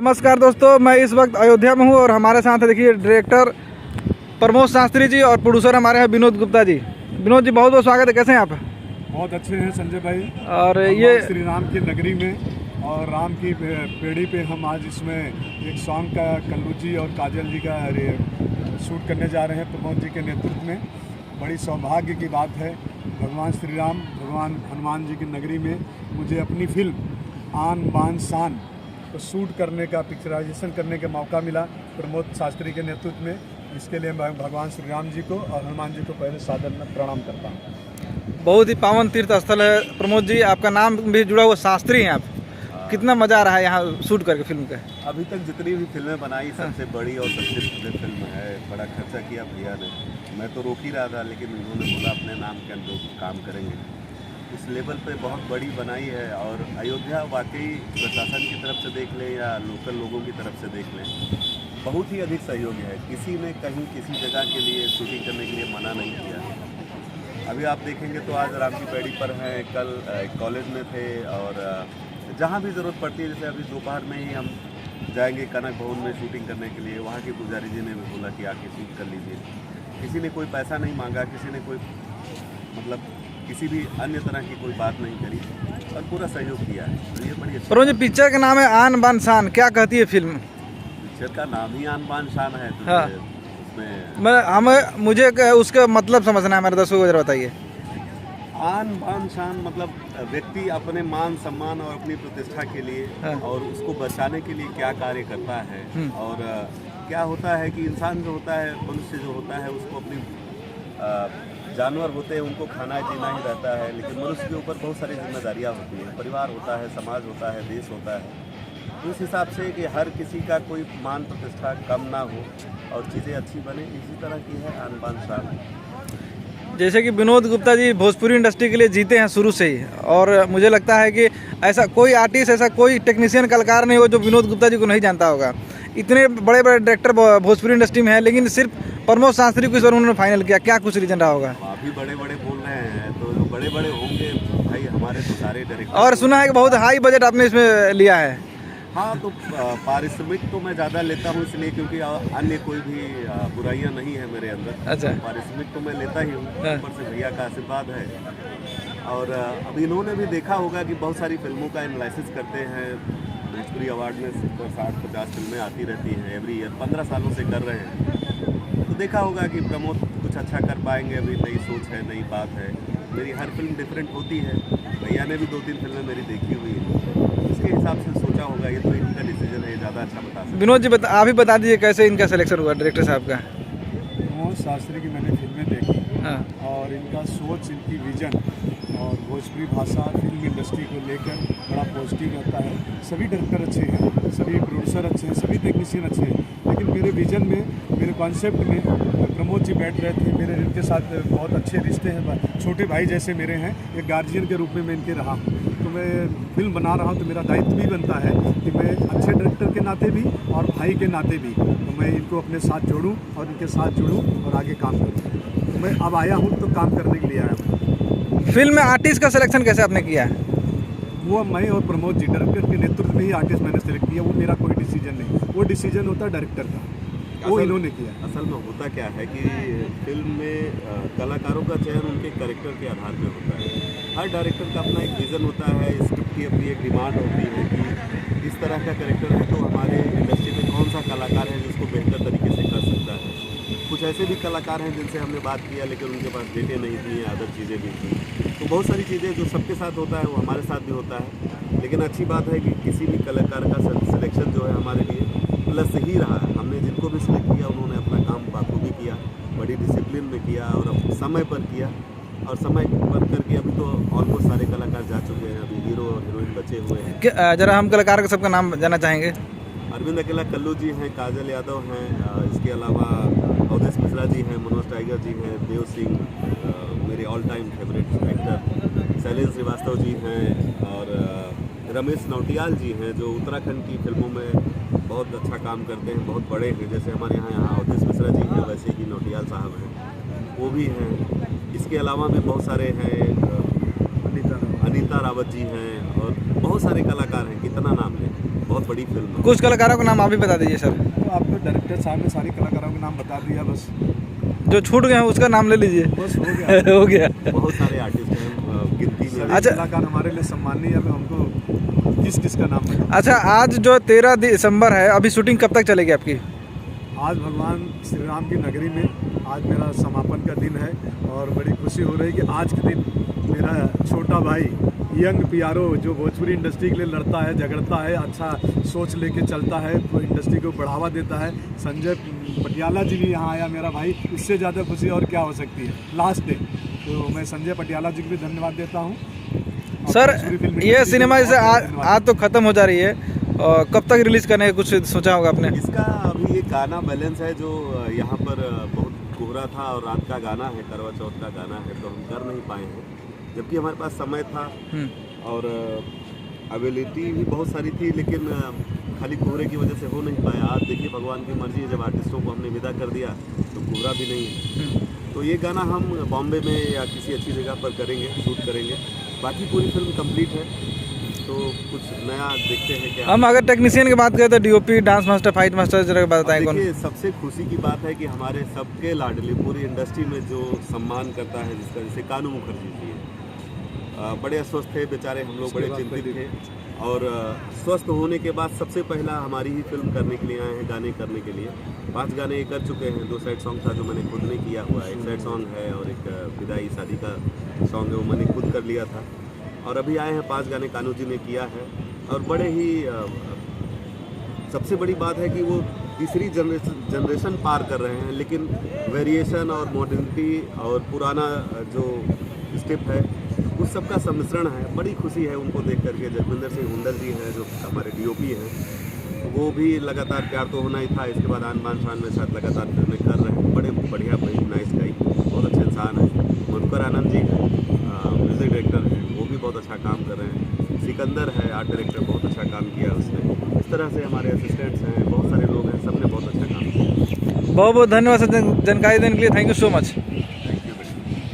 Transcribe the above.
नमस्कार दोस्तों, मैं इस वक्त अयोध्या में हूँ और हमारे साथ है देखिए डायरेक्टर प्रमोद शास्त्री जी और प्रोड्यूसर हमारे हैं विनोद गुप्ता जी। विनोद जी बहुत बहुत स्वागत है, कैसे हैं आप? बहुत अच्छे हैं संजय भाई। और ये श्री राम की नगरी में और राम की पेड़ी पे हम आज इसमें एक सॉन्ग का कल्लू जी और काजल जी का शूट करने जा रहे हैं प्रमोद जी के नेतृत्व में। बड़ी सौभाग्य की बात है, भगवान श्री राम भगवान हनुमान जी की नगरी में मुझे अपनी फिल्म आन बान शान को शूट करने का, पिक्चराइजेशन करने का मौका मिला प्रमोद शास्त्री के नेतृत्व में। इसके लिए मैं भगवान श्री राम जी को और हनुमान जी को पहले सादर में प्रणाम करता हूँ। बहुत ही पावन तीर्थ स्थल है प्रमोद जी, आपका नाम भी जुड़ा हुआ शास्त्री हैं आप। कितना मज़ा आ रहा है यहाँ शूट करके फिल्म का? अभी तक जितनी भी फिल्में बनाई सबसे बड़ी और सबसे सुंदर फिल्म है। बड़ा खर्चा किया भैया ने, मैं तो रोक ही रहा था लेकिन उन्होंने बोला अपने नाम के अंदर काम करेंगे। इस लेवल पे बहुत बड़ी बनाई है और अयोध्या वाकई प्रशासन की तरफ से देख लें या लोकल लोगों की तरफ से देख लें, बहुत ही अधिक सहयोग है। किसी ने कहीं किसी जगह के लिए शूटिंग करने के लिए मना नहीं किया। अभी आप देखेंगे तो आज राम की पेड़ी पर हैं, कल कॉलेज में थे और जहाँ भी ज़रूरत पड़ती है, जैसे अभी दोपहर में ही हम जाएंगे कनक भवन में शूटिंग करने के लिए। वहाँ के पुजारी जी ने भी बोला कि आके शूट कर लीजिए। किसी ने कोई पैसा नहीं मांगा, किसी ने कोई मतलब किसी भी अन्य तरह की कोई बात नहीं करी और पूरा सहयोग किया है। तो ये बड़ी अच्छी प्रमोद जी, पिक्चर का नाम है आन बान शान, क्या कहती है फिल्म? पिक्चर का नाम ही आन बान शान है। तो हाँ। उसमें मुझे उसका मतलब समझना है, मेरे दर्शकों को जरा बताइए। आन बान शान मतलब व्यक्ति अपने मान सम्मान और अपनी प्रतिष्ठा के लिए और उसको बचाने के लिए क्या कार्य करता है। और क्या होता है कि इंसान जो होता है, मनुष्य जो होता है, उसको अपनी जानवर होते हैं उनको खाना जीना ही रहता है, लेकिन मनुष्य के ऊपर बहुत सारी जिम्मेदारियाँ होती हैं। परिवार होता है, समाज होता है, देश होता है। उस हिसाब से कि हर किसी का कोई मान प्रतिष्ठा कम ना हो और चीज़ें अच्छी बने, इसी तरह की है आन बान शान। जैसे कि विनोद गुप्ता जी भोजपुरी इंडस्ट्री के लिए जीते हैं शुरू से ही, और मुझे लगता है कि ऐसा कोई आर्टिस्ट, ऐसा कोई टेक्नीशियन कलाकार नहीं हो जो विनोद गुप्ता जी को नहीं जानता होगा। इतने बड़े बड़े डायरेक्टर भोजपुरी इंडस्ट्री में हैं, लेकिन सिर्फ प्रमोद शास्त्री को इस बार उन्होंने फाइनल किया। क्या कुछ रीजन रहा होगा? आप भी बड़े बड़े बोल रहे हैं तो जो बड़े बड़े होंगे भाई, हमारे तो सारे डायरेक्टर। और सुना है कि बहुत हाई बजट आपने इसमें लिया है। हाँ, तो पारिश्रमिक तो मैं ज़्यादा लेता हूँ इसलिए क्योंकि अन्य कोई भी बुराइयाँ नहीं है मेरे अंदर। अच्छा। पारिश्रमिक तो मैं लेता ही हूँ, ऊपर से भैया का आशीर्वाद है। और अब इन्होंने भी देखा होगा कि बहुत सारी फिल्मों का एनालिसिस करते हैं। भोजपुरी अवार्ड में 60-50 फिल्में आती रहती हैं एवरी ईयर, 15 सालों से कर रहे हैं। तो देखा होगा कि प्रमोद कुछ अच्छा कर पाएंगे। अभी नई सोच है, नई बात है। मेरी हर फिल्म डिफरेंट होती है। भैया ने भी 2-3 फिल्में मेरी देखी हुई है, इसके हिसाब से सोचा होगा। ये तो इनका डिसीजन है, ज़्यादा अच्छा बता सकते। विनोद जी आप ही बता दीजिए कैसे इनका सिलेक्शन हुआ डायरेक्टर साहब का? प्रमोद शास्त्री की मैंने फिल्में देखी। हाँ। और इनका सोच, इनकी विजन और भोजपुरी भाषा फिल्म इंडस्ट्री को लेकर बड़ा पॉजिटिव रहता है। सभी डायरेक्टर अच्छे हैं, सभी प्रोड्यूसर अच्छे हैं, सभी टेक्नीशियन अच्छे हैं, लेकिन मेरे विजन में, मेरे कॉन्सेप्ट में प्रमोद जी बैठ रहे थे। मेरे इनके साथ बहुत अच्छे रिश्ते हैं, छोटे भाई जैसे मेरे हैं। एक गार्जियन के रूप में मैं इनके रहा हूँ। तो मैं फिल्म बना रहा हूँ तो मेरा दायित्व भी बनता है कि मैं अच्छे डायरेक्टर के नाते भी और भाई के नाते भी तो मैं इनको अपने साथ जोड़ूँ और इनके साथ जुड़ूँ और आगे काम करूँ। तो मैं अब आया हूँ तो काम करने के लिए आया हूँ। फिल्म में आर्टिस्ट का सिलेक्शन कैसे आपने किया है? वो मैं और प्रमोद जी डायरेक्टर के नेतृत्व में ही आर्टिस्ट मैंने सेलेक्ट किया। वो मेरा कोई डिसीजन नहीं, वो डिसीजन होता है डायरेक्टर का, वो इन्होंने किया। असल में होता क्या है कि फिल्म में कलाकारों का चयन उनके कैरेक्टर के आधार पर होता है। हर डायरेक्टर का अपना एक विज़न होता है, स्क्रिप्ट की अपनी एक डिमांड होती है कि इस तरह का कैरेक्टर है तो हमारे इंडस्ट्री में कौन सा कलाकार है जिसको बेहतर तरीके से कर सकता है। कुछ ऐसे भी कलाकार हैं जिनसे हमने बात किया लेकिन उनके पास डेटे नहीं थी, अदर चीज़ें भी थी। तो बहुत सारी चीज़ें जो सबके साथ होता है वो हमारे साथ भी होता है। लेकिन अच्छी बात है कि किसी भी कलाकार का सिलेक्शन जो है हमारे लिए प्लस ही रहा है। हमने जिनको भी सिलेक्ट किया उन्होंने अपना काम बाखूबी किया, बड़ी डिसिप्लिन में किया और समय पर किया। और समय पर करके अभी तो ऑलमोस्ट सारे कलाकार जा चुके हैं। अभी हीरो और हीरोइन बचे हुए हैं। जरा हम कलाकार का सबका नाम जानना चाहेंगे। अरविंद अकेला, कल्लू जी हैं, काजल यादव हैं, इसके अलावा अवधेश मिश्रा जी हैं, मनोज टाइगर जी हैं, देव सिंह मेरे all time favourite actor, Shailendra Shrivastava ji हैं और रमेश नौटियाल जी हैं जो उत्तराखंड की फिल्मों में बहुत अच्छा काम करते हैं, बहुत बड़े हैं। जैसे हमारे यहाँ अवधेश मिश्रा जी हैं वैसे ही नौटियाल साहब हैं, वो भी हैं। इसके अलावा भी बहुत सारे हैं, अनीता रावत जी हैं और बहुत सारे कलाकार हैं, कितना नाम लें। बहुत बड़ी फिल्म है। कुछ कलाकारों का नाम आप भी बता दीजिए सर, तो आपको डायरेक्टर साहब ने सारे कलाकारों के नाम बता दिया, बस जो छूट गए हैं उसका नाम ले लीजिए। बस हो गया। हो गया। बहुत सारे आर्टिस्ट हैं, गिनती में। सभी अच्छा। कलाकार हमारे लिए सम्माननीय है, हमको किस किस का नाम बताऊं? अच्छा, आज जो 13 दिसंबर है, अभी शूटिंग कब तक चलेगी आपकी? आज भगवान श्री राम की नगरी में आज मेरा समापन का दिन है और बड़ी खुशी हो रही है कि आज के दिन मेरा छोटा भाई यंग पियारो जो भोजपुरी इंडस्ट्री के लिए लड़ता है, झगड़ता है, अच्छा सोच लेके चलता है, तो इंडस्ट्री को बढ़ावा देता है, संजय पटियाला जी भी यहाँ आया मेरा भाई, इससे ज़्यादा खुशी और क्या हो सकती है लास्ट डे। तो मैं संजय पटियाला जी को भी धन्यवाद देता हूँ। और सर, भोजपुरी फिल्म ये इंडस्ट्री सिनेमा को जैसे बहुत आज धन्यवाद। आज तो ख़त्म हो जा रही है, और कब तक रिलीज़ करने का कुछ सोचा होगा आपने? इसका अभी एक गाना बैलेंस है जो यहाँ पर बहुत कोहरा था और रात का गाना है, करवा चौथ का गाना है, तो हम कर नहीं पाए हैं, जबकि हमारे पास समय था और अवेलेबिलिटी भी बहुत सारी थी, लेकिन खाली कोहरे की वजह से हो नहीं पाया। आज देखिए भगवान की मर्जी है, जब आर्टिस्टों को हमने विदा कर दिया तो कोहरा भी नहीं है। तो ये गाना हम बॉम्बे में या किसी अच्छी जगह पर करेंगे, शूट करेंगे। बाकी पूरी फिल्म कंप्लीट है, तो कुछ नया देखते हैं क्या। हम अगर टेक्नीशियन की बात करें तो DOP, dance master, fight master जरा बताएं कौन? देखिए, सबसे खुशी की बात है कि हमारे सबके लाडले पूरी इंडस्ट्री में जो सम्मान करता है, जिसका जैसे कानू मुखर्जी जी है, बड़े अस्वस्थ थे बेचारे, हम लोग बड़े चिंतित थे, और स्वस्थ होने के बाद सबसे पहला हमारी ही फिल्म करने के लिए आए हैं, गाने करने के लिए। 5 गाने ये कर चुके हैं, 2 साइड सॉन्ग था जो मैंने खुद ने किया हुआ है, एक साइड सॉन्ग है और एक विदाई शादी का सॉन्ग है, वो मैंने खुद कर लिया था। और अभी आए हैं 5 गाने कानू जी ने किया है, और बड़े ही सबसे बड़ी बात है कि वो तीसरी जनरेशन पार कर रहे हैं, लेकिन वेरिएशन और मॉडर्निटी और पुराना जो स्टेप है उस सब का सम्मिश्रण है। बड़ी खुशी है उनको देख करके। जगविंदर सिंह हुंडर जी हैं जो हमारे डीओपी हैं, वो भी लगातार प्यार तो होना ही था, इसके बाद आन बान शान में साथ लगातार फिल्में कर रहे हैं। बड़े बढ़िया भाई, नाइस गाई, बहुत अच्छे इंसान हैं। मधुकर आनंद जी हैं, म्यूज़िक डायरेक्टर हैं, वो भी बहुत अच्छा काम कर रहे हैं। सिकंदर है आर्ट डायरेक्टर, बहुत अच्छा काम किया उसने। इस तरह से हमारे असिस्टेंट्स हैं, बहुत सारे लोग हैं, सबने बहुत अच्छा काम किया। बहुत बहुत धन्यवाद सर जानकारी देने के लिए। Thank you so much.